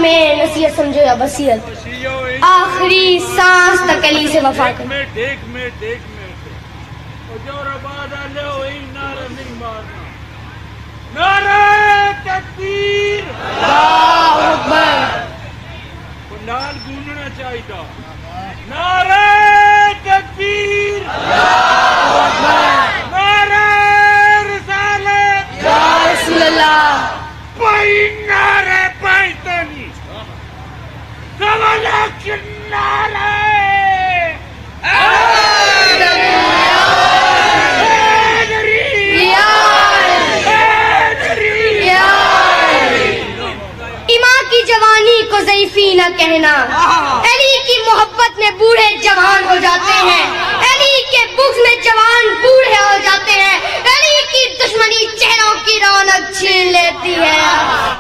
ہمیں نصیحت سمجھو یا وصیت، آخری سانس تک علی سے وفا کرو۔ نعرہ تکبیر، اللہ اکبر، نال گونجنا چاہیے، نعرہ تکبیر، اللہ اکبر، نعرہ رسالت، یا رسول اللہ، پائی نعرہ پائتانی، سوالا کنعرہ ایماں کی جوانی کو ضعیفی نہ کہنا، علی کی محبت میں بوڑھے جوان ہو جاتے ہیں، علی کے بغض میں جوان بوڑھے ہو جاتے ہیں، علی کی دشمنی چہروں کی رونق چھین لیتی ہے۔